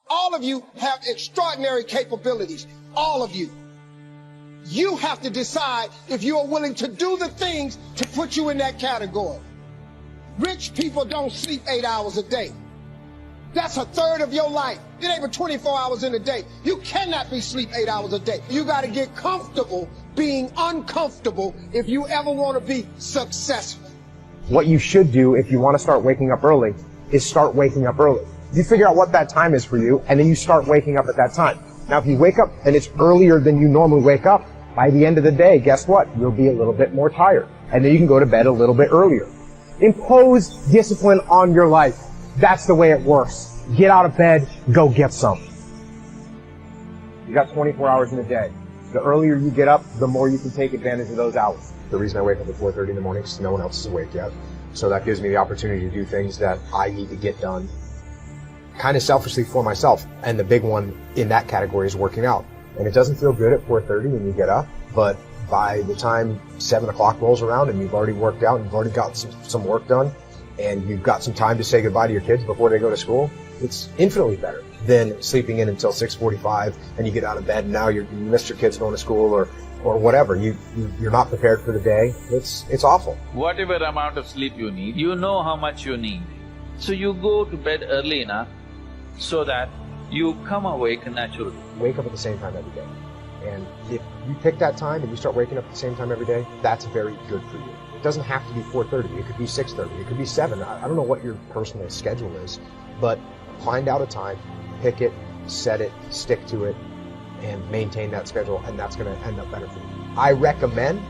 All of you have extraordinary capabilities. All of you. You have to decide if you are willing to do the things to put you in that category. Rich people don't sleep 8 hours a day. That's a third of your life. It ain't but 24 hours in a day. You cannot be sleep 8 hours a day. You got to get comfortable being uncomfortable if you ever want to be successful. What you should do if you want to start waking up early is start waking up early. You figure out what that time is for you, and then you start waking up at that time. Now, if you wake up and it's earlier than you normally wake up, by the end of the day, guess what? You'll be a little bit more tired, and then you can go to bed a little bit earlier. Impose discipline on your life. That's the way it works. Get out of bed, go get some. You got 24 hours in a day. The earlier you get up, the more you can take advantage of those hours. The reason I wake up at 4:30 in the morning is no one else is awake yet. So that gives me the opportunity to do things that I need to get done kind of selfishly for myself. And the big one in that category is working out. And it doesn't feel good at 4:30 when you get up, but by the time 7 o'clock rolls around and you've already worked out and you've already got some work done and you've got some time to say goodbye to your kids before they go to school, it's infinitely better than sleeping in until 6:45 and you get out of bed and now you missed your kids going to school or whatever. You're not prepared for the day. It's awful. Whatever amount of sleep you need, you know how much you need. So you go to bed early enough so that you come awake naturally. Wake up at the same time every day. And if you pick that time and you start waking up at the same time every day, that's very good for you. It doesn't have to be 4:30, it could be 6:30, it could be 7. I don't know what your personal schedule is, but find out a time, pick it, set it, stick to it, and maintain that schedule, and that's going to end up better for you. I recommend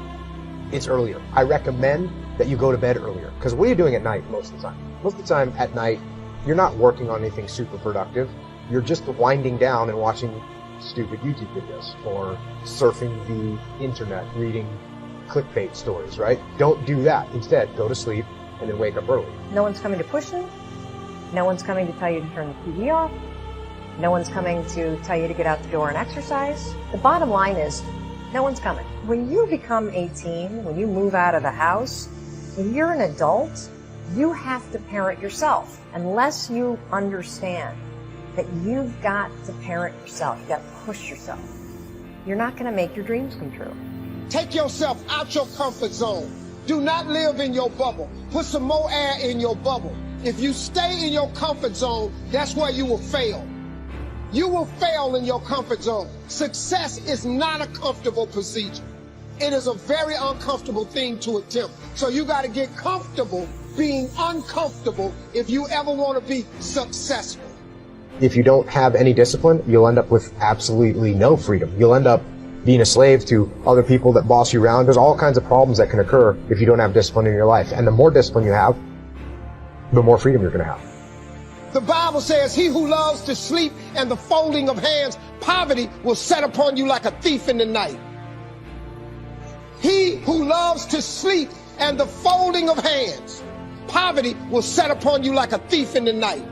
it's earlier. I recommend that you go to bed earlier, because what are you doing at night most of the time? Most of the time at night, you're not working on anything super productive. You're just winding down and watching stupid YouTube videos or surfing the internet, reading clickbait stories, right? Don't do that. Instead, go to sleep and then wake up early. No one's coming to push you. No one's coming to tell you to turn the TV off. No one's coming to tell you to get out the door and exercise. The bottom line is, no one's coming. When you become 18, when you move out of the house, when you're an adult, you have to parent yourself. Unless you understand that you've got to parent yourself, you've got to push yourself, you're not going to make your dreams come true. Take yourself out your comfort zone. Do not live in your bubble. Put some more air in your bubble. If you stay in your comfort zone, that's where you will fail. You will fail in your comfort zone. Success is not a comfortable procedure. It is a very uncomfortable thing to attempt. So you got to get comfortable being uncomfortable if you ever want to be successful. If you don't have any discipline, you'll end up with absolutely no freedom. You'll end up being a slave to other people that boss you around. There's all kinds of problems that can occur if you don't have discipline in your life. And the more discipline you have, the more freedom you're going to have. The Bible says, he who loves to sleep and the folding of hands, poverty will set upon you like a thief in the night. He who loves to sleep and the folding of hands, poverty will set upon you like a thief in the night.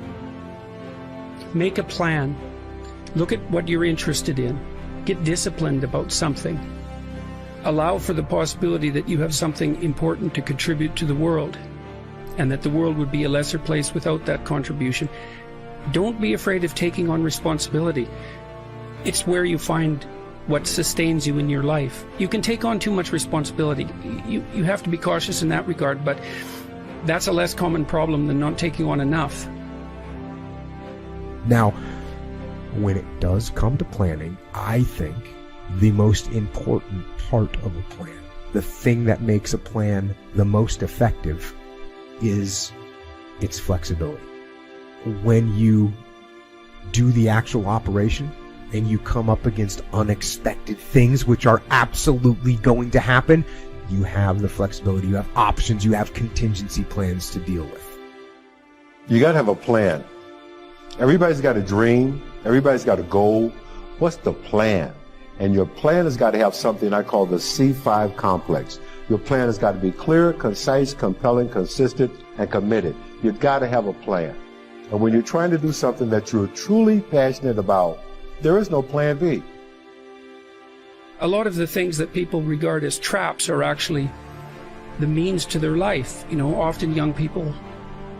Make a plan. Look at what you're interested in. Get disciplined about something. Allow for the possibility that you have something important to contribute to the world, and that the world would be a lesser place without that contribution. Don't be afraid of taking on responsibility. It's where you find what sustains you in your life. You can take on too much responsibility. You have to be cautious in that regard, but that's a less common problem than not taking on enough. Now, when it does come to planning, I think the most important part of a plan, the thing that makes a plan the most effective, is its flexibility. When you do the actual operation and you come up against unexpected things, which are absolutely going to happen, you have the flexibility, you have options, you have contingency plans to deal with. You got to have a plan. Everybody's got a dream. Everybody's got a goal. What's the plan? And your plan has got to have something I call the C5 complex. Your plan has got to be clear, concise, compelling, consistent, and committed. You've got to have a plan. And when you're trying to do something that you're truly passionate about, there is no plan B. A lot of the things that people regard as traps are actually the means to their life. You know, often young people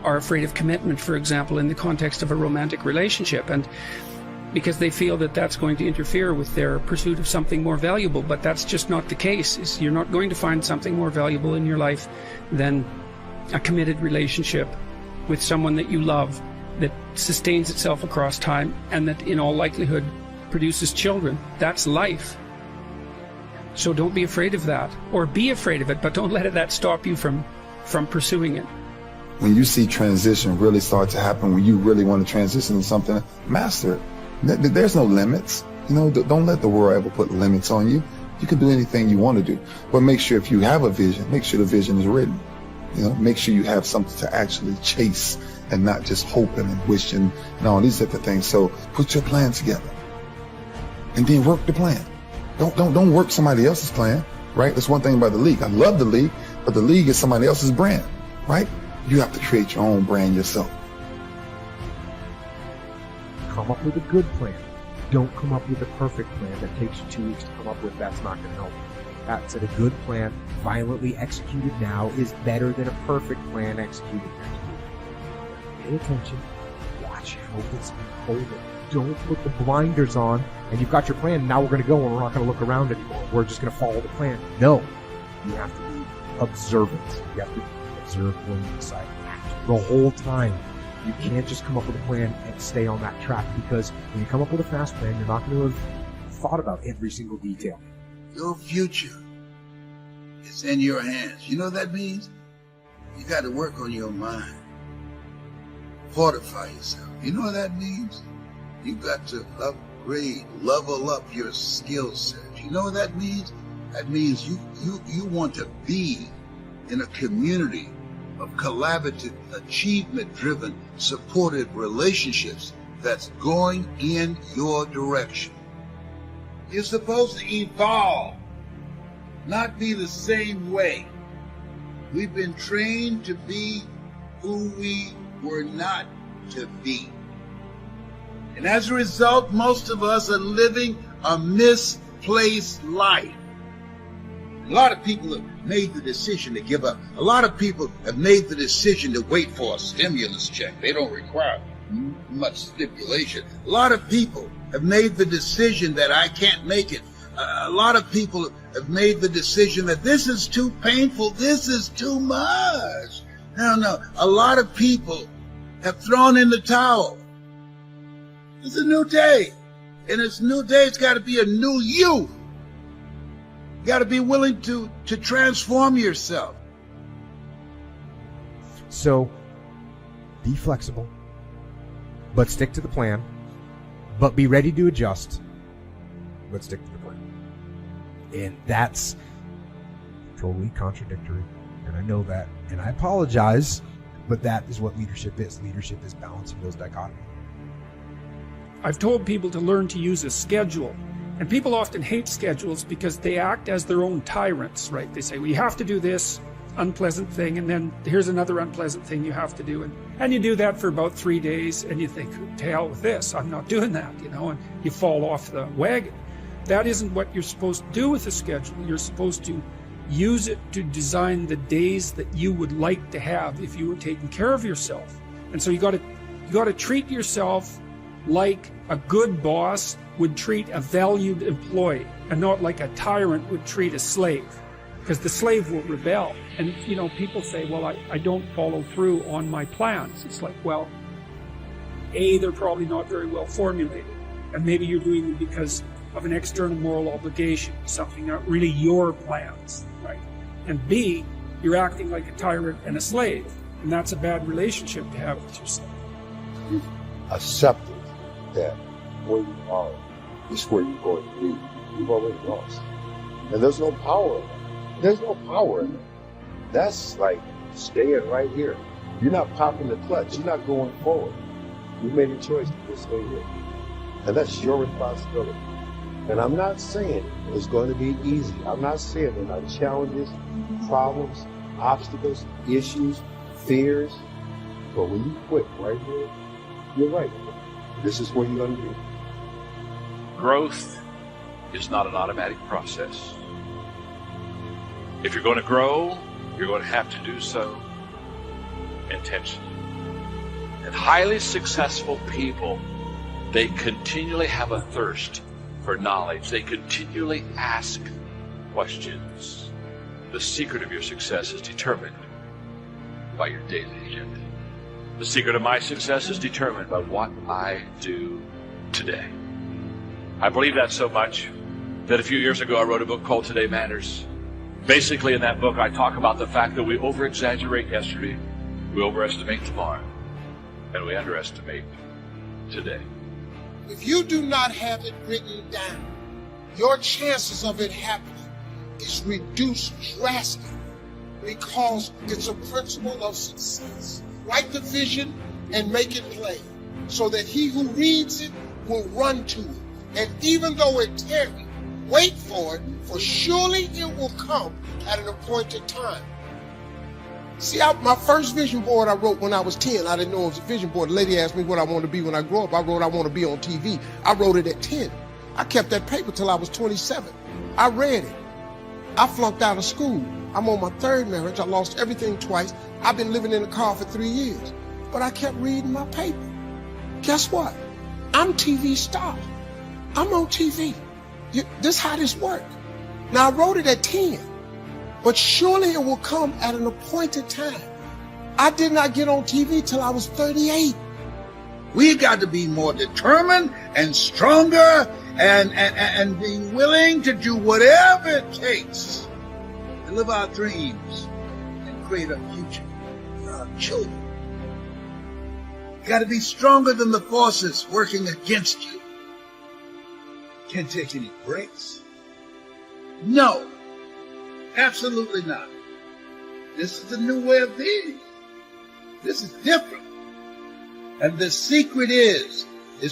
are afraid of commitment, for example, in the context of a romantic relationship. And because they feel that that's going to interfere with their pursuit of something more valuable. But that's just not the case. You're not going to find something more valuable in your life than a committed relationship with someone that you love, that sustains itself across time, and that in all likelihood produces children. That's life. So don't be afraid of that, or be afraid of it, but don't let that stop you from pursuing it. When you see transition really start to happen, when you really want to transition to something, master it. There's no limits. You know, don't let the world ever put limits on you. You can do anything you want to do, but make sure if you have a vision, make sure the vision is written. You know, make sure you have something to actually chase and not just hoping and wishing and all these different things. So put your plan together and then work the plan. Don't work somebody else's plan, right? That's one thing about the league. I love the league, but the league is somebody else's brand, right? You have to create your own brand yourself. Come up with a good plan. Don't come up with a perfect plan that takes you 2 weeks to come up with. That's not going to help. That said, a good plan, violently executed now, is better than a perfect plan executed next week. Pay attention. Watch how it's unfolding. Don't put the blinders on, and you've got your plan. Now we're going to go, and we're not going to look around anymore. We're just going to follow the plan. No. You have to be observant. You have to observe when you decide to act the whole time. You can't just come up with a plan and stay on that track, because when you come up with a fast plan, you're not going to have thought about every single detail. Your future is in your hands. You know what that means? You got to work on your mind. Fortify yourself. You know what that means? You got to upgrade, level up your skill set. You know what that means? That means you want to be in a community of collaborative, achievement-driven, supported relationships that's going in your direction. You're supposed to evolve, not be the same way. We've been trained to be who we were not to be. And as a result, most of us are living a misplaced life. A lot of people have made the decision to give up. A lot of people have made the decision to wait for a stimulus check. They don't require much stipulation. A lot of people have made the decision that I can't make it. A lot of people have made the decision that this is too painful, this is too much. No. A lot of people have thrown in the towel. It's a new day. And it's a new day, it's got to be a new you. You got to be willing to transform yourself. So, be flexible, but stick to the plan, but be ready to adjust, but stick to the plan. And that's totally contradictory, and I know that, and I apologize, but that is what leadership is. Leadership is balancing those dichotomies. I've told people to learn to use a schedule. And people often hate schedules because they act as their own tyrants, right? They say, well, you have to do this unpleasant thing, and then here's another unpleasant thing you have to do. And you do that for about 3 days, and you think, to hell with this, I'm not doing that, and you fall off the wagon. That isn't what you're supposed to do with a schedule. You're supposed to use it to design the days that you would like to have if you were taking care of yourself. And so you got to treat yourself like a good boss would treat a valued employee, and not like a tyrant would treat a slave, because the slave will rebel. And people say, well, I don't follow through on my plans. It's like, well, they're probably not very well formulated, and maybe you're doing it because of an external moral obligation, something not really your plans, right? And B, you're acting like a tyrant and a slave, and that's a bad relationship to have with yourself. You've accepted that where you are is where you're going to be. You've already lost. And there's no power in that. There's no power in that. That's like staying right here. You're not popping the clutch. You're not going forward. You made a choice to just stay here. And that's your responsibility. And I'm not saying it's going to be easy. I'm not saying there are challenges, problems, obstacles, issues, fears. But when you quit right here, you're right. This is where you're going to be. Growth is not an automatic process. If you're going to grow, you're going to have to do so intentionally. And highly successful people They continually have a thirst for knowledge. They continually ask questions. The secret of your success is determined by your daily agenda. The secret of my success is determined by what I do today. I believe that so much that a few years ago I wrote a book called Today Matters. Basically, in that book, I talk about the fact that we over-exaggerate yesterday, we overestimate tomorrow, and we underestimate today. If you do not have it written down, your chances of it happening is reduced drastically because it's a principle of success. Write the vision and make it plain so that he who reads it will run to it. And even though it tarry, wait for it, for surely it will come at an appointed time. See, my first vision board I wrote when I was 10. I didn't know it was a vision board. The lady asked me what I want to be when I grow up. I wrote I want to be on TV. I wrote it at 10. I kept that paper till I was 27. I read it. I flunked out of school. I'm on my third marriage. I lost everything twice. I've been living in a car for 3 years. But I kept reading my paper. Guess what? I'm TV star. I'm on TV. This is how this works. Now, I wrote it at 10. But surely it will come at an appointed time. I did not get on TV till I was 38. We got to be more determined and stronger and be willing to do whatever it takes to live our dreams and create a future for our children. You got to be stronger than the forces working against you. Can't take any breaks. No. Absolutely not. This is a new way of being. This is different. And the secret is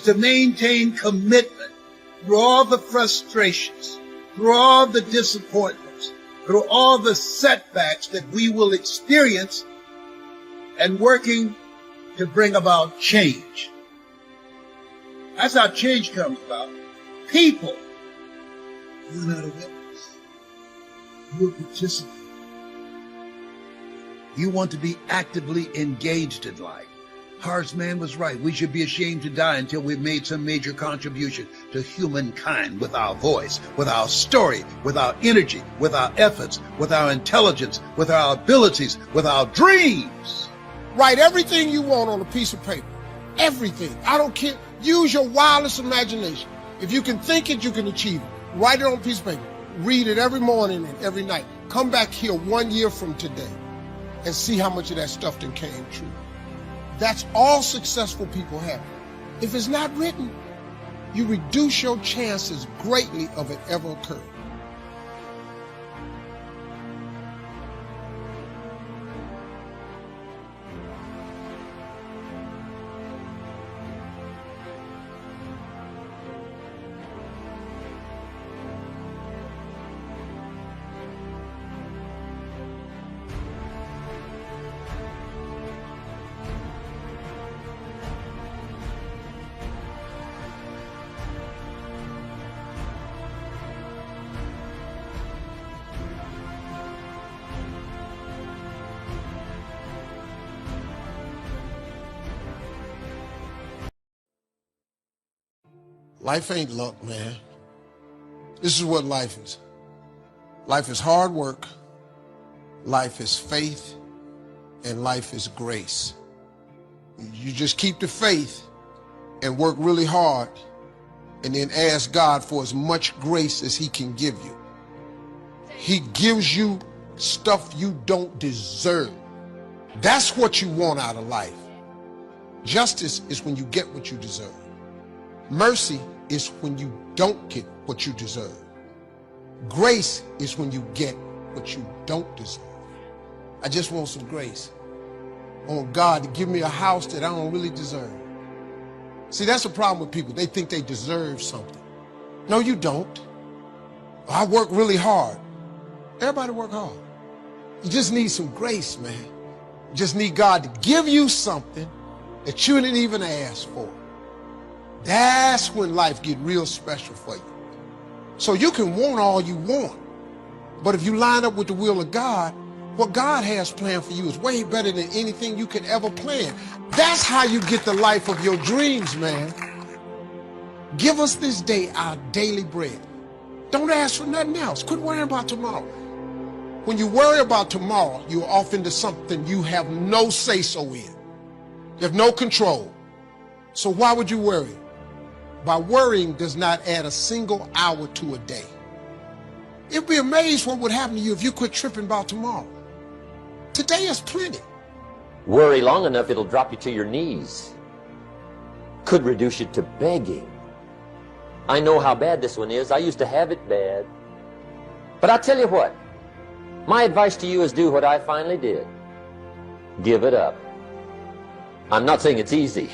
to maintain commitment through all the frustrations, through all the disappointments, through all the setbacks that we will experience, and working to bring about change. That's how change comes about. People. You're not a witness. You're a participant. You want to be actively engaged in life. Harv's man was right. We should be ashamed to die until we've made some major contribution to humankind with our voice, with our story, with our energy, with our efforts, with our intelligence, with our abilities, with our dreams. Write everything you want on a piece of paper. Everything. I don't care. Use your wildest imagination. If you can think it, you can achieve it. Write it on a piece of paper. Read it every morning and every night. Come back here 1 year from today and see how much of that stuff then came true. That's all successful people have. If it's not written, you reduce your chances greatly of it ever occurring. Life ain't luck, man. This is what life is. Life is hard work, life is faith, and life is grace. You just keep the faith and work really hard and then ask God for as much grace as he can give you. He gives you stuff you don't deserve. That's what you want out of life. Justice is when you get what you deserve. Mercy is when you don't get what you deserve. Grace is when you get what you don't deserve. I just want some grace. I want God to give me a house that I don't really deserve. See, that's the problem with people. They think they deserve something. No, you don't. I work really hard. Everybody work hard. You just need some grace, man. You just need God to give you something that you didn't even ask for. That's when life get real special for you. So you can want all you want, but if you line up with the will of God, what God has planned for you is way better than anything you could ever plan. That's how you get the life of your dreams, man. Give us this day our daily bread. Don't ask for nothing else. Quit worrying about tomorrow. When you worry about tomorrow, you're off into something you have no say-so in. You have no control. So why would you worry? By worrying does not add a single hour to a day. You'd be amazed what would happen to you if you quit tripping about tomorrow. Today is plenty. Worry long enough, it'll drop you to your knees. Could reduce you to begging. I know how bad this one is. I used to have it bad. But I tell you what, my advice to you is do what I finally did. Give it up. I'm not saying it's easy.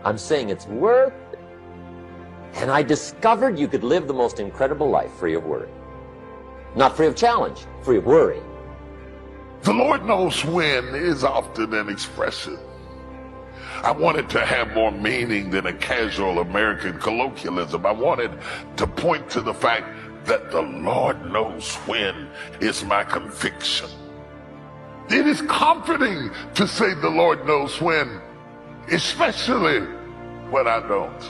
I'm saying it's worth it. And I discovered you could live the most incredible life free of worry. Not free of challenge, free of worry. The Lord knows when is often an expression. I wanted to have more meaning than a casual American colloquialism. I wanted to point to the fact that the Lord knows when is my conviction. It is comforting to say the Lord knows when, especially when I don't.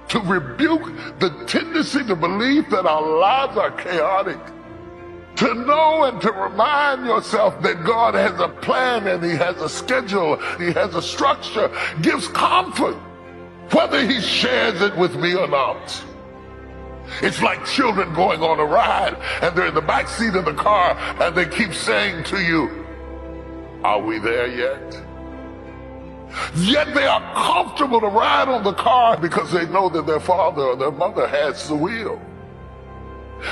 To rebuke the tendency to believe that our lives are chaotic. To know and to remind yourself that God has a plan and He has a schedule, He has a structure, gives comfort, whether He shares it with me or not. It's like children going on a ride and they're in the back seat of the car and they keep saying to you, "Are we there yet?" Yet they are comfortable to ride on the car because they know that their father or their mother has the wheel.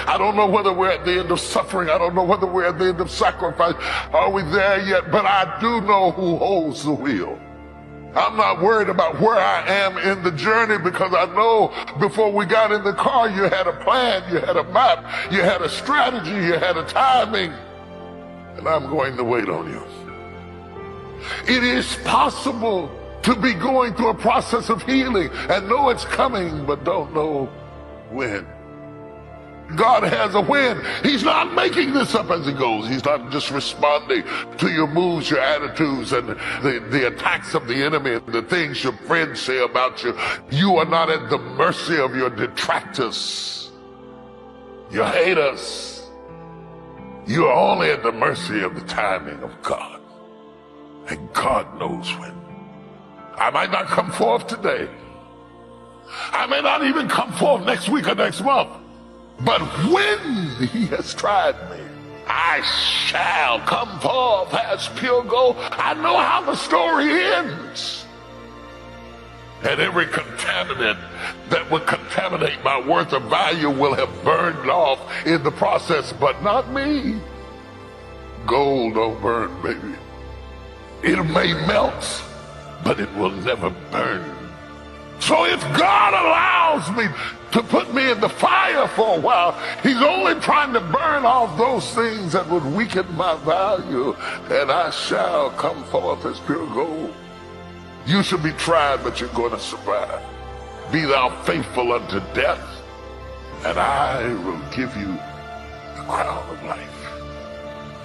I don't know whether we're at the end of suffering. I don't know whether we're at the end of sacrifice. Are we there yet? But I do know who holds the wheel. I'm not worried about where I am in the journey because I know before we got in the car, you had a plan, you had a map, you had a strategy, you had a timing, and I'm going to wait on you. It is possible to be going through a process of healing and know it's coming, but don't know when. God has a when. He's not making this up as He goes. He's not just responding to your moods, your attitudes, and the attacks of the enemy, and the things your friends say about you. You are not at the mercy of your detractors, your haters. You are only at the mercy of the timing of God. And God knows when. I might not come forth today. I may not even come forth next week or next month. But when He has tried me, I shall come forth as pure gold. I know how the story ends. And every contaminant that would contaminate my worth or value will have burned off in the process, but not me. Gold don't burn, baby. It may melt, but it will never burn. So if God allows me to put me in the fire for a while, He's only trying to burn off those things that would weaken my value, and I shall come forth as pure gold. You should be tried, but you're going to survive. Be thou faithful unto death, and I will give you the crown of life.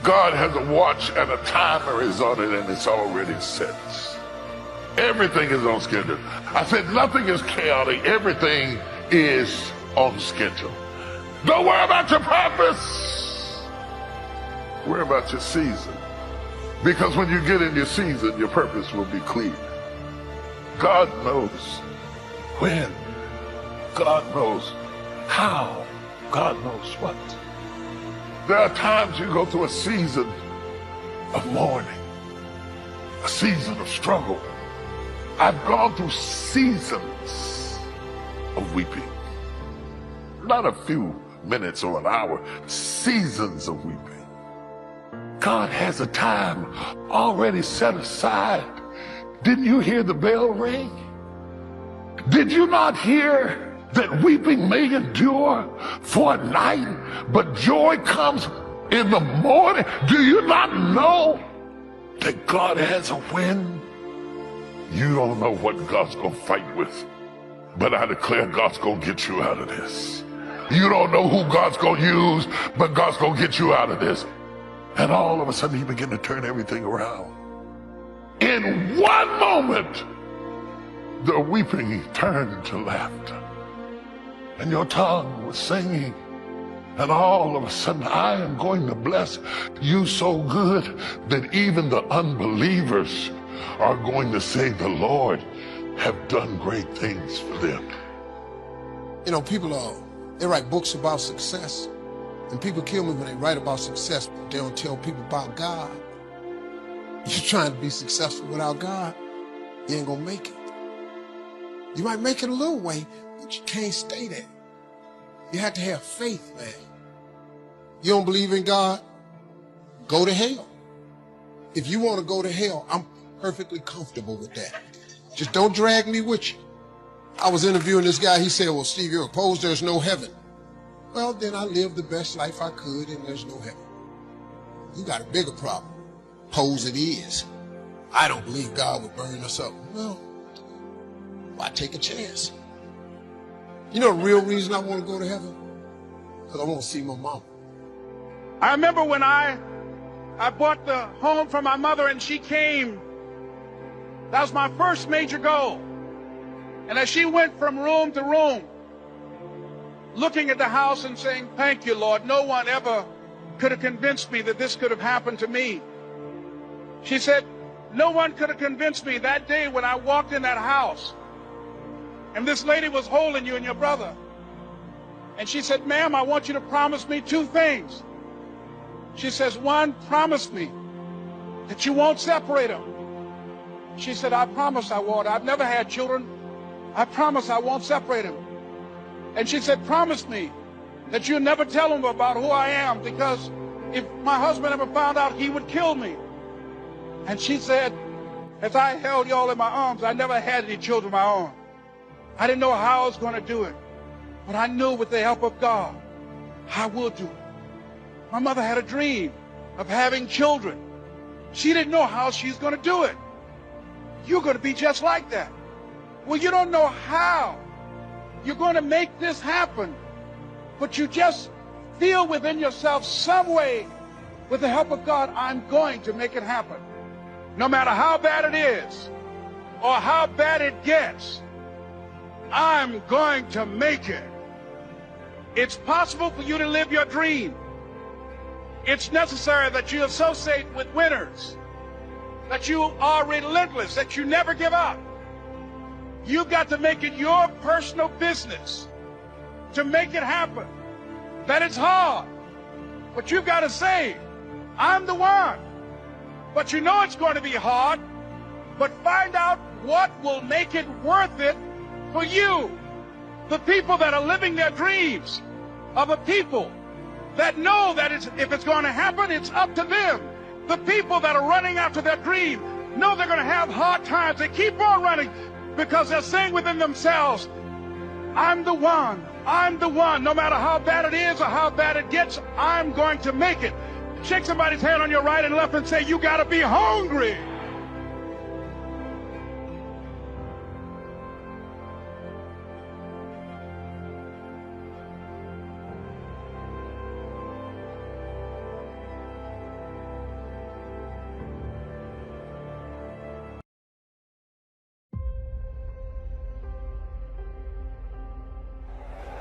God has a watch and a timer is on it, and it's already set. Everything is on schedule. I said nothing is chaotic. Everything is on schedule. Don't worry about your purpose. Worry about your season. Because when you get in your season, your purpose will be clear. God knows when. God knows how. God knows what. There are times you go through a season of mourning, a season of struggle. I've gone through seasons of weeping. Not a few minutes or an hour, seasons of weeping. God has a time already set aside. Didn't you hear the bell ring? Did you not hear that weeping may endure for a night, but joy comes in the morning? Do you not know that God has a when? You don't know what God's gonna fight with, but I declare God's gonna get you out of this. You don't know who God's gonna use, but God's gonna get you out of this. And all of a sudden, He began to turn everything around. In one moment, the weeping turned to laughter. and your tongue was singing. And all of a sudden, I am going to bless you so good that even the unbelievers are going to say the Lord have done great things for them. You know, people they write books about success, and people kill me when they write about success, but they don't tell people about God. You're trying to be successful without God, you ain't gonna make it. You might make it a little way, but you can't stay there. You have to have faith, man. You don't believe in God? Go to hell. If you want to go to hell, I'm perfectly comfortable with that. Just don't drag me with you. I was interviewing this guy. He said, well, Steve, you're opposed there's no heaven. Well, then I lived the best life I could and there's no heaven. You got a bigger problem. Pose it is. I don't believe God would burn us up. Well, why take a chance? You know the real reason I want to go to heaven? Because I want to see my mama. I remember when I bought the home for my mother and she came. That was my first major goal. And as she went from room to room, looking at the house and saying, thank you, Lord, no one ever could have convinced me that this could have happened to me. She said, no one could have convinced me that day when I walked in that house and this lady was holding you and your brother. And she said, ma'am, I want you to promise me two things. She says, one, promise me that you won't separate them. She said, I promise I won't. I've never had children. I promise I won't separate them. And she said, promise me that you'll never tell them about who I am, because if my husband ever found out, he would kill me. And she said, as I held y'all in my arms, I never had any children of my own. I didn't know how I was going to do it, but I knew with the help of God, I will do it. My mother had a dream of having children. She didn't know how she's going to do it. You're going to be just like that. Well, you don't know how you're going to make this happen, but you just feel within yourself some way, with the help of God, I'm going to make it happen. No matter how bad it is or how bad it gets, I'm going to make it. It's possible for you to live your dream. It's necessary that you associate with winners, that you are relentless, that you never give up. You've got to make it your personal business to make it happen. That it's hard, but you've got to say, I'm the one. But you know it's going to be hard, but find out what will make it worth it for you. The people that are living their dreams are the people that know that if it's going to happen, it's up to them. The people that are running after their dream know they're going to have hard times. They keep on running because they're saying within themselves, I'm the one. I'm the one. No matter how bad it is or how bad it gets, I'm going to make it. Shake somebody's hand on your right and left and say, you got to be hungry.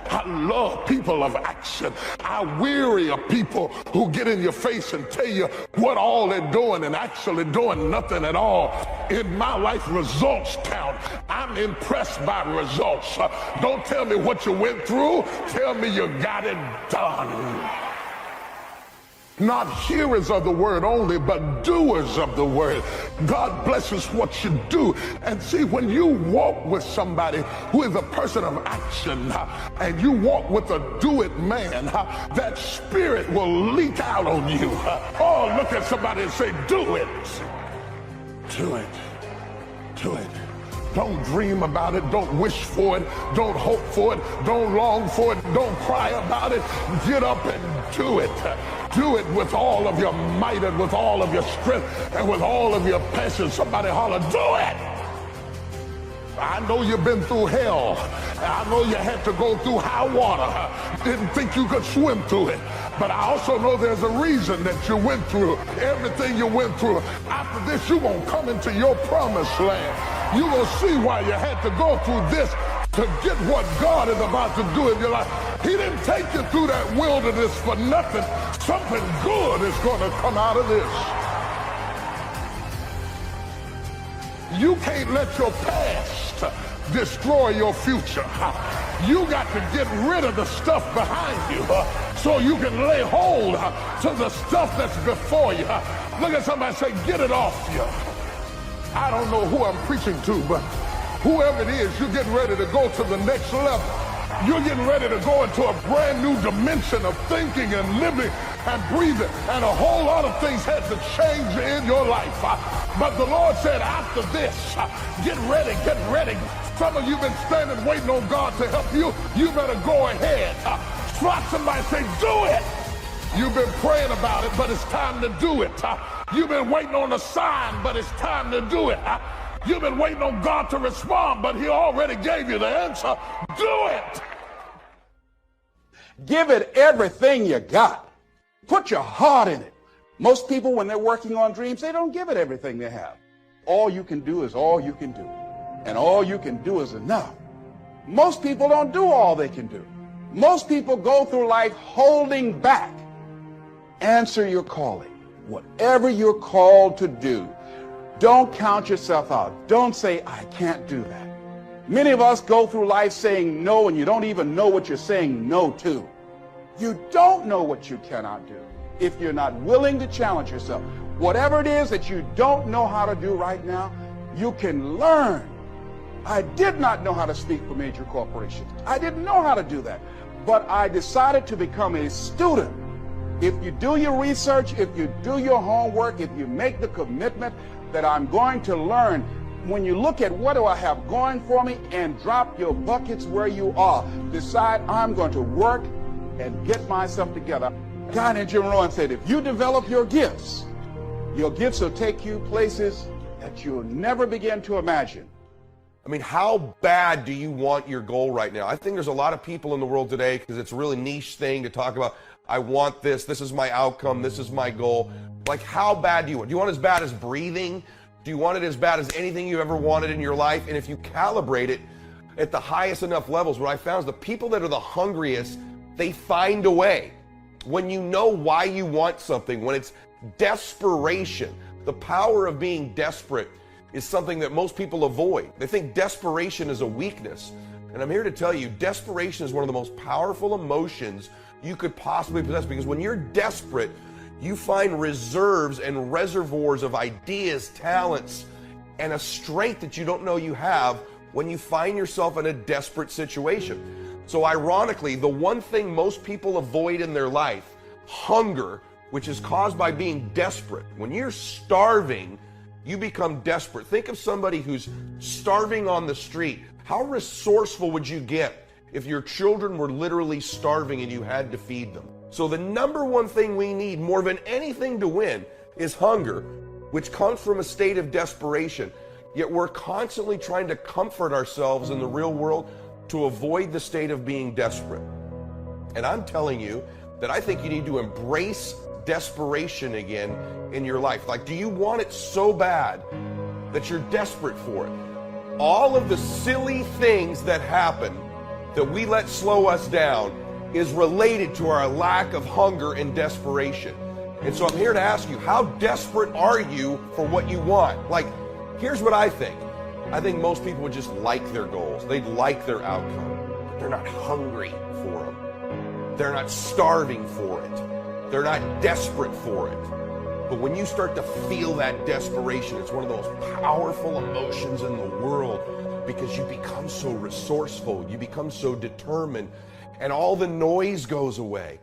I love people of action. I weary of people who get in your face and tell you what all they're doing and actually doing nothing at all. In my life, results count. I'm impressed by results. Don't tell me what you went through. Tell me you got it done. Not hearers of the word only, but doers of the word. God blesses what you do. And see, when you walk with somebody who is a person of action, and you walk with a do-it man, that spirit will leak out on you. Oh, look at somebody and say, do it. Do it. Do it. Don't dream about it. Don't wish for it. Don't hope for it. Don't long for it. Don't cry about it. Get up and do it. Do it with all of your might and with all of your strength and with all of your passion. Somebody holler, do it! I know you've been through hell. I know you had to go through high water. Didn't think you could swim through it. But I also know there's a reason that you went through everything you went through. After this, you're going to come into your promised land. You're going to see why you had to go through this to get what God is about to do in your life. He didn't take you through that wilderness for nothing. Something good is going to come out of this. You can't let your past destroy your future. You got to get rid of the stuff behind you so you can lay hold to the stuff that's before you. Look at somebody and say, get it off you. I don't know who I'm preaching to, but whoever it is, you're getting ready to go to the next level. You're getting ready to go into a brand new dimension of thinking and living and breathing. And a whole lot of things had to change in your life. But the Lord said, after this, get ready, get ready. Some of you have been standing waiting on God to help you. You better go ahead. Slap somebody and say, do it. You've been praying about it, but it's time to do it. You've been waiting on a sign, but it's time to do it. You've been waiting on God to respond, but he already gave you the answer. Do it. Give it everything you got. Put your heart in it. Most people, when they're working on dreams, they don't give it everything they have. All you can do is all you can do. And all you can do is enough. Most people don't do all they can do. Most people go through life holding back. Answer your calling. Whatever you're called to do, don't count yourself out. Don't say, I can't do that. Many of us go through life saying no, and you don't even know what you're saying no to. You don't know what you cannot do if you're not willing to challenge yourself. Whatever it is that you don't know how to do right now, you can learn. I did not know how to speak for major corporations. I didn't know how to do that. But I decided to become a student. If you do your research, if you do your homework, if you make the commitment that I'm going to learn, when you look at what do I have going for me and drop your buckets where you are, decide I'm going to work and get myself together. A guy named Jim Rohn said, if you develop your gifts will take you places that you'll never begin to imagine. I mean, how bad do you want your goal right now? I think there's a lot of people in the world today, because it's a really niche thing to talk about, I want this is my outcome, this is my goal. Like, how bad do you want? Do you want it as bad as breathing? Do you want it as bad as anything you ever wanted in your life? And if you calibrate it at the highest enough levels, what I found is the people that are the hungriest, they find a way. When you know why you want something, when it's desperation, the power of being desperate is something that most people avoid. They think desperation is a weakness. And I'm here to tell you, desperation is one of the most powerful emotions you could possibly possess, because when you're desperate, you find reserves and reservoirs of ideas, talents, and a strength that you don't know you have when you find yourself in a desperate situation. So ironically, the one thing most people avoid in their life, hunger, which is caused by being desperate. When you're starving, you become desperate. Think of somebody who's starving on the street. How resourceful would you get if your children were literally starving and you had to feed them? So the number one thing we need more than anything to win is hunger, which comes from a state of desperation. Yet we're constantly trying to comfort ourselves in the real world to avoid the state of being desperate. And I'm telling you that I think you need to embrace desperation again in your life. Like, do you want it so bad that you're desperate for it? All of the silly things that happen that we let slow us down is related to our lack of hunger and desperation. And so I'm here to ask you, how desperate are you for what you want? Like, here's what I think. I think most people would just like their goals. They'd like their outcome, but they're not hungry for them. They're not starving for it. They're not desperate for it. But when you start to feel that desperation, it's one of the most powerful emotions in the world, because you become so resourceful, you become so determined, and all the noise goes away.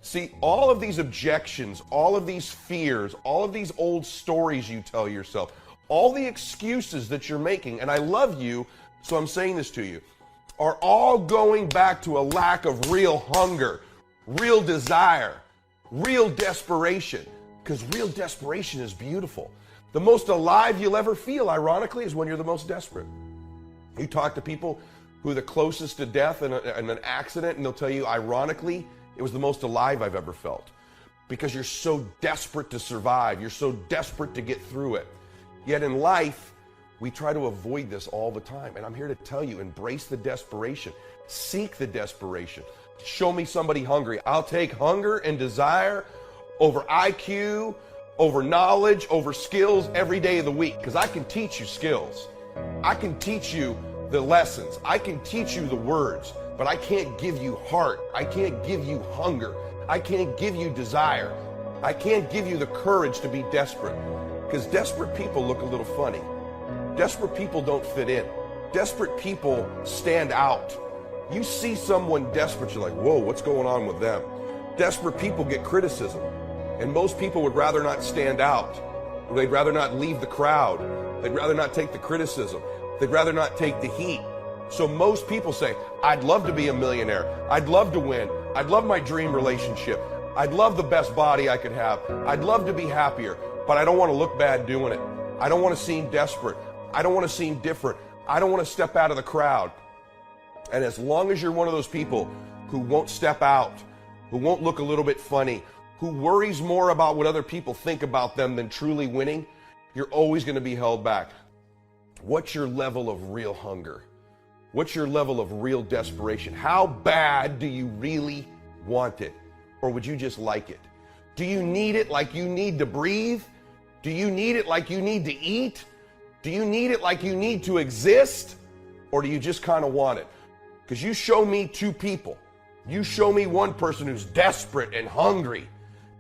See, all of these objections, all of these fears, all of these old stories you tell yourself, all the excuses that you're making, and I love you, so I'm saying this to you, are all going back to a lack of real hunger, real desire, real desperation. Because real desperation is beautiful. The most alive you'll ever feel, ironically, is when you're the most desperate. You talk to people who are the closest to death in an accident, and they'll tell you, ironically, it was the most alive I've ever felt. Because you're so desperate to survive. You're so desperate to get through it. Yet in life, We try to avoid this all the time. And I'm here to tell you, embrace the desperation. Seek the desperation. Show me somebody hungry. I'll take hunger and desire over IQ, over knowledge, over skills every day of the week. Because I can teach you skills. I can teach you the lessons. I can teach you the words. But I can't give you heart. I can't give you hunger. I can't give you desire. I can't give you the courage to be desperate. Because desperate people look a little funny. Desperate people don't fit in. Desperate people stand out. You see someone desperate, you're like, whoa, what's going on with them? Desperate people get criticism. And most people would rather not stand out. They'd rather not leave the crowd. They'd rather not take the criticism. They'd rather not take the heat. So most people say, I'd love to be a millionaire. I'd love to win. I'd love my dream relationship. I'd love the best body I could have. I'd love to be happier, but I don't want to look bad doing it. I don't want to seem desperate. I don't want to seem different. I don't want to step out of the crowd. And as long as you're one of those people who won't step out, who won't look a little bit funny, who worries more about what other people think about them than truly winning, you're always going to be held back. What's your level of real hunger? What's your level of real desperation? How bad do you really want it? Or would you just like it? Do you need it like you need to breathe? Do you need it like you need to eat? Do you need it like you need to exist? Or do you just kind of want it? Because you show me two people. You show me one person who's desperate and hungry.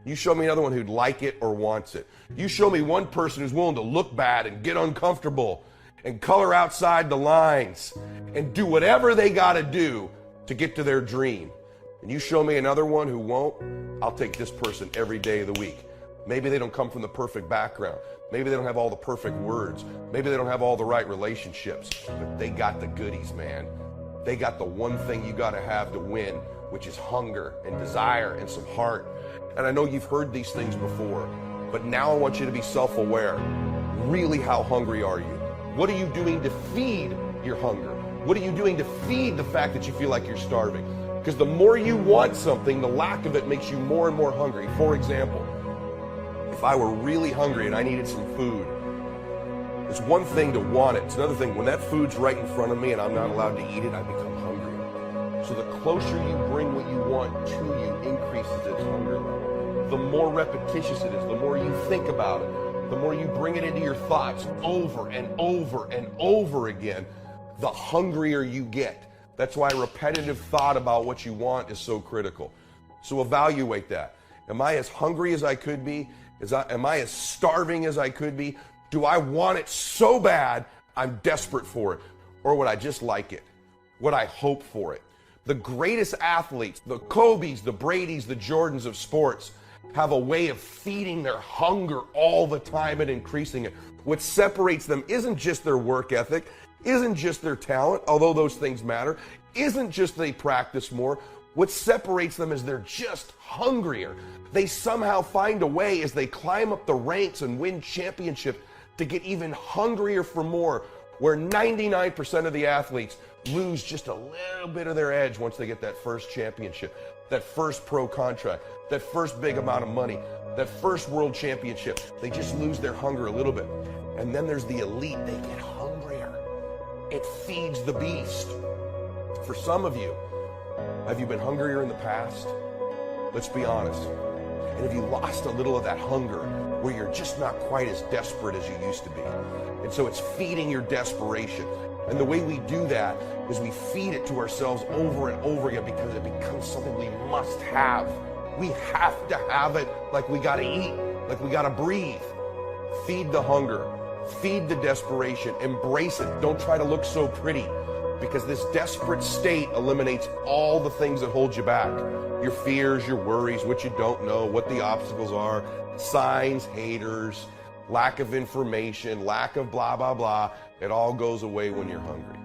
You show me another one who'd like it or wants it. You show me one person who's willing to look bad and get uncomfortable and color outside the lines and do whatever they got to do to get to their dream. And you show me another one who won't, I'll take this person every day of the week. Maybe they don't come from the perfect background. Maybe they don't have all the perfect words. Maybe they don't have all the right relationships, but they got the goodies, man. They got the one thing you got to have to win, which is hunger and desire and some heart. And I know you've heard these things before, but now I want you to be self-aware. Really, how hungry are you? What are you doing to feed your hunger? What are you doing to feed the fact that you feel like you're starving? Because the more you want something, the lack of it makes you more and more hungry. For example, if I were really hungry and I needed some food, it's one thing to want it. It's another thing, when that food's right in front of me and I'm not allowed to eat it, I become hungry. So the closer you bring what you want to you, increases its hunger level. The more repetitious it is, the more you think about it, the more you bring it into your thoughts over and over and over again, the hungrier you get. That's why repetitive thought about what you want is so critical. So evaluate that. Am I as hungry as I could be? Am I as starving as I could be? Do I want it so bad I'm desperate for it? Or would I just like it? Would I hope for it? The greatest athletes, the Kobes, the Bradys, the Jordans of sports, have a way of feeding their hunger all the time and increasing it. What separates them isn't just their work ethic, isn't just their talent, although those things matter, isn't just they practice more. What separates them is they're just hungrier. They somehow find a way as they climb up the ranks and win championships to get even hungrier for more, where 99% of the athletes lose just a little bit of their edge once they get that first championship, that first pro contract, that first big amount of money, that first world championship. They just lose their hunger a little bit. And then there's the elite. They get hungrier. It feeds the beast. For some of you, have you been hungrier in the past? Let's be honest. And have you lost a little of that hunger where you're just not quite as desperate as you used to be? And so it's feeding your desperation. And the way we do that is we feed it to ourselves over and over again because it becomes something we must have. We have to have it, like we gotta eat, like we gotta breathe. Feed the hunger, feed the desperation, embrace it. Don't try to look so pretty, because this desperate state eliminates all the things that hold you back. Your fears, your worries, what you don't know, what the obstacles are, signs, haters, lack of information, lack of blah, blah, blah. It all goes away when you're hungry.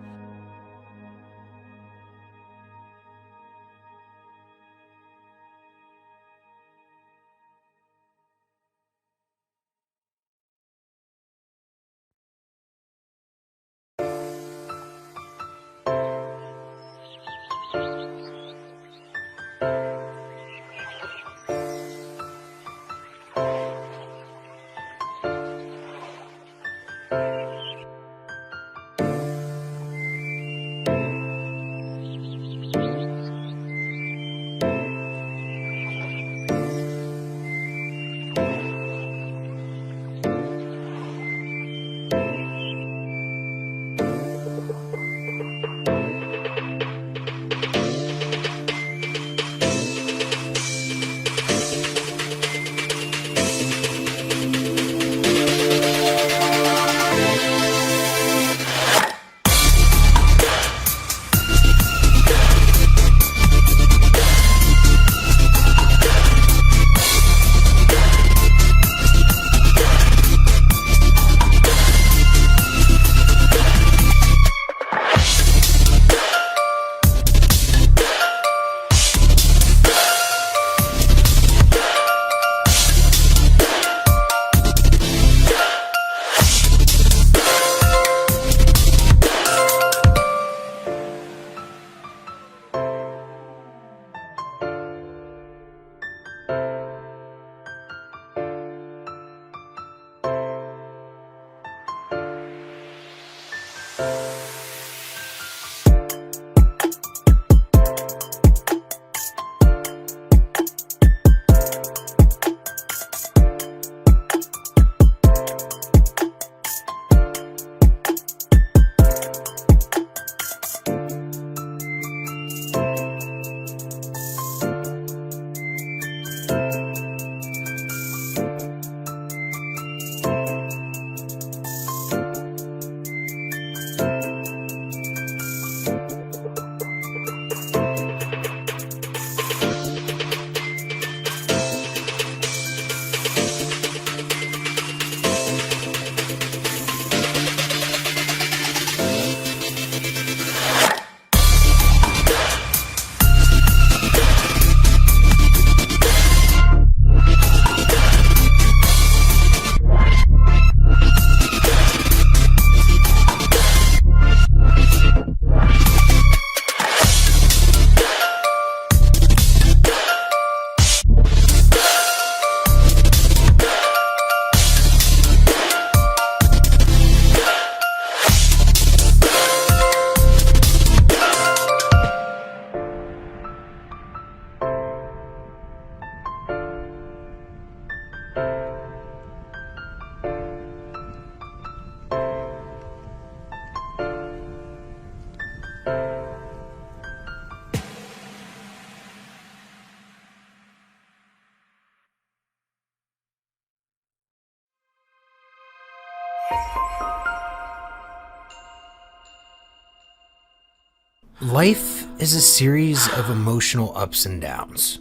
Life is a series of emotional ups and downs.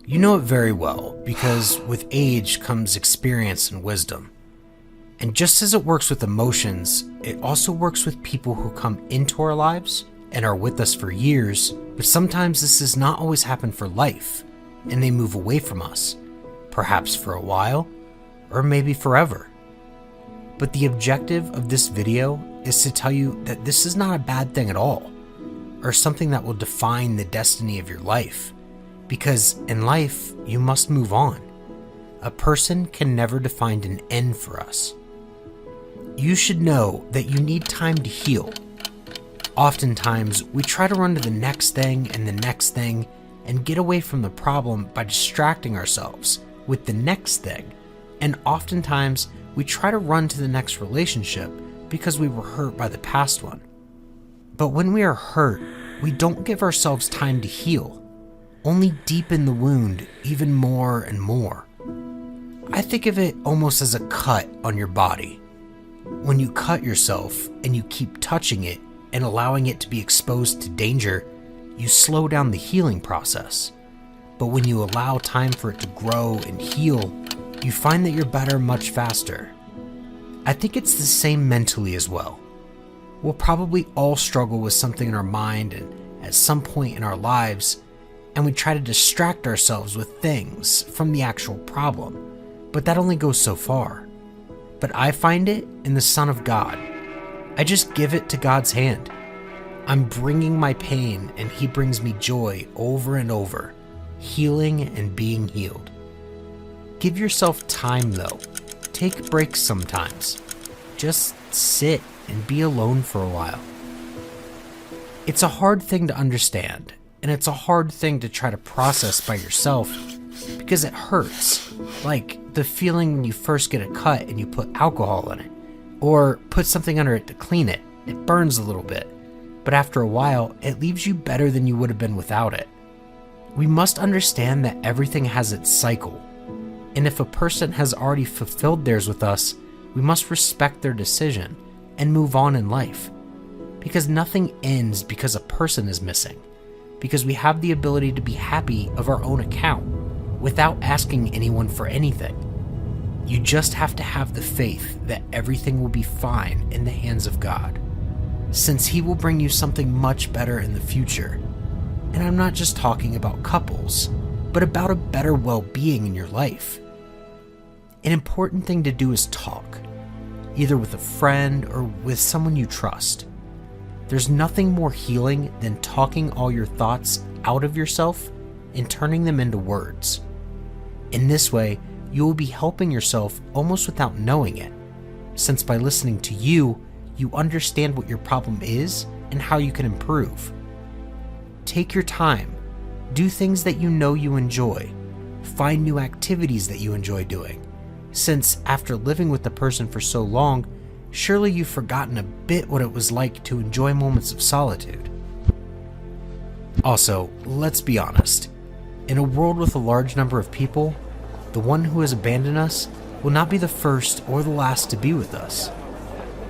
You know it very well because with age comes experience and wisdom. And just as it works with emotions, it also works with people who come into our lives and are with us for years, but sometimes this does not always happen for life, and they move away from us, perhaps for a while, or maybe forever. But the objective of this video is to tell you that this is not a bad thing at all, or something that will define the destiny of your life, because in life, you must move on. A person can never define an end for us. You should know that you need time to heal. Oftentimes, we try to run to the next thing and the next thing and get away from the problem by distracting ourselves with the next thing. And oftentimes, we try to run to the next relationship because we were hurt by the past one. But when we are hurt, we don't give ourselves time to heal, only deepen the wound even more and more. I think of it almost as a cut on your body. When you cut yourself and you keep touching it and allowing it to be exposed to danger, you slow down the healing process. But when you allow time for it to grow and heal, you find that you're better much faster. I think it's the same mentally as well. We'll probably all struggle with something in our mind and at some point in our lives, and we try to distract ourselves with things from the actual problem, but that only goes so far. But I find it in the Son of God. I just give it to God's hand. I'm bringing my pain and He brings me joy over and over, healing and being healed. Give yourself time though. Take breaks sometimes. Just sit and be alone for a while. It's a hard thing to understand, and it's a hard thing to try to process by yourself because it hurts. Like the feeling when you first get a cut and you put alcohol in it, or put something under it to clean it. It burns a little bit, but after a while, it leaves you better than you would have been without it. We must understand that everything has its cycle, and if a person has already fulfilled theirs with us, we must respect their decision and move on in life. Because nothing ends because a person is missing, because we have the ability to be happy of our own account without asking anyone for anything. You just have to have the faith that everything will be fine in the hands of God, since He will bring you something much better in the future. And I'm not just talking about couples, but about a better well-being in your life. An important thing to do is talk, either with a friend or with someone you trust. There's nothing more healing than talking all your thoughts out of yourself and turning them into words. In this way, you will be helping yourself almost without knowing it, since by listening to you, you understand what your problem is and how you can improve. Take your time, do things that you know you enjoy, find new activities that you enjoy doing, since after living with the person for so long, surely you've forgotten a bit what it was like to enjoy moments of solitude. Also, let's be honest, in a world with a large number of people, the one who has abandoned us will not be the first or the last to be with us.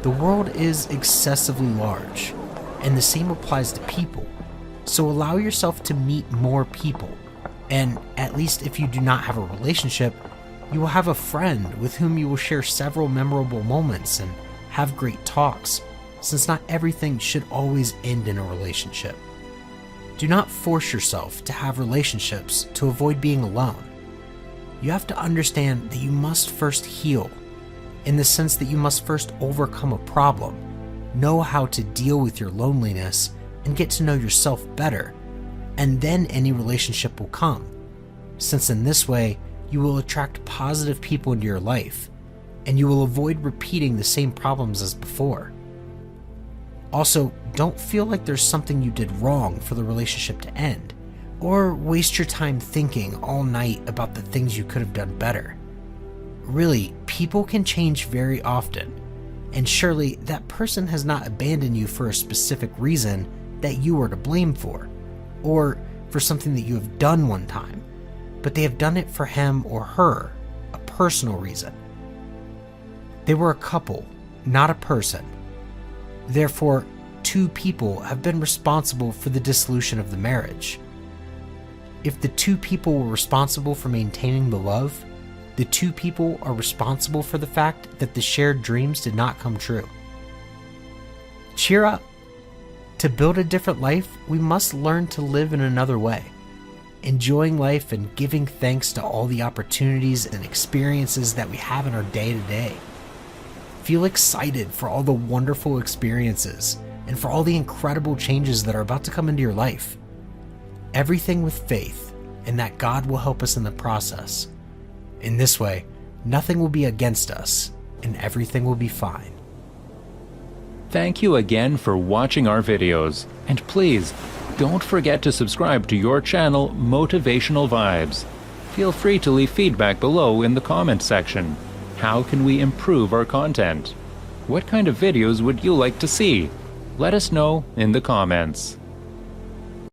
The world is excessively large, and the same applies to people, so allow yourself to meet more people, and at least if you do not have a relationship, you will have a friend with whom you will share several memorable moments and have great talks, since not everything should always end in a relationship. Do not force yourself to have relationships to avoid being alone. You have to understand that you must first heal, in the sense that you must first overcome a problem, know how to deal with your loneliness, and get to know yourself better, and then any relationship will come, since in this way, you will attract positive people into your life, and you will avoid repeating the same problems as before. Also, don't feel like there's something you did wrong for the relationship to end, or waste your time thinking all night about the things you could have done better. Really, people can change very often, and surely that person has not abandoned you for a specific reason that you are to blame for, or for something that you have done one time, but they have done it for him or her, a personal reason. They were a couple, not a person. Therefore, two people have been responsible for the dissolution of the marriage. If the two people were responsible for maintaining the love, the two people are responsible for the fact that the shared dreams did not come true. Cheer up. To build a different life, we must learn to live in another way, enjoying life and giving thanks to all the opportunities and experiences that we have in our day-to-day. Feel excited for all the wonderful experiences and for all the incredible changes that are about to come into your life. Everything with faith, and that God will help us in the process. In this way, nothing will be against us, and everything will be fine. Thank you again for watching our videos, and please, don't forget to subscribe to your channel, Motivational Vibes. Feel free to leave feedback below in the comments section. How can we improve our content? What kind of videos would you like to see? Let us know in the comments.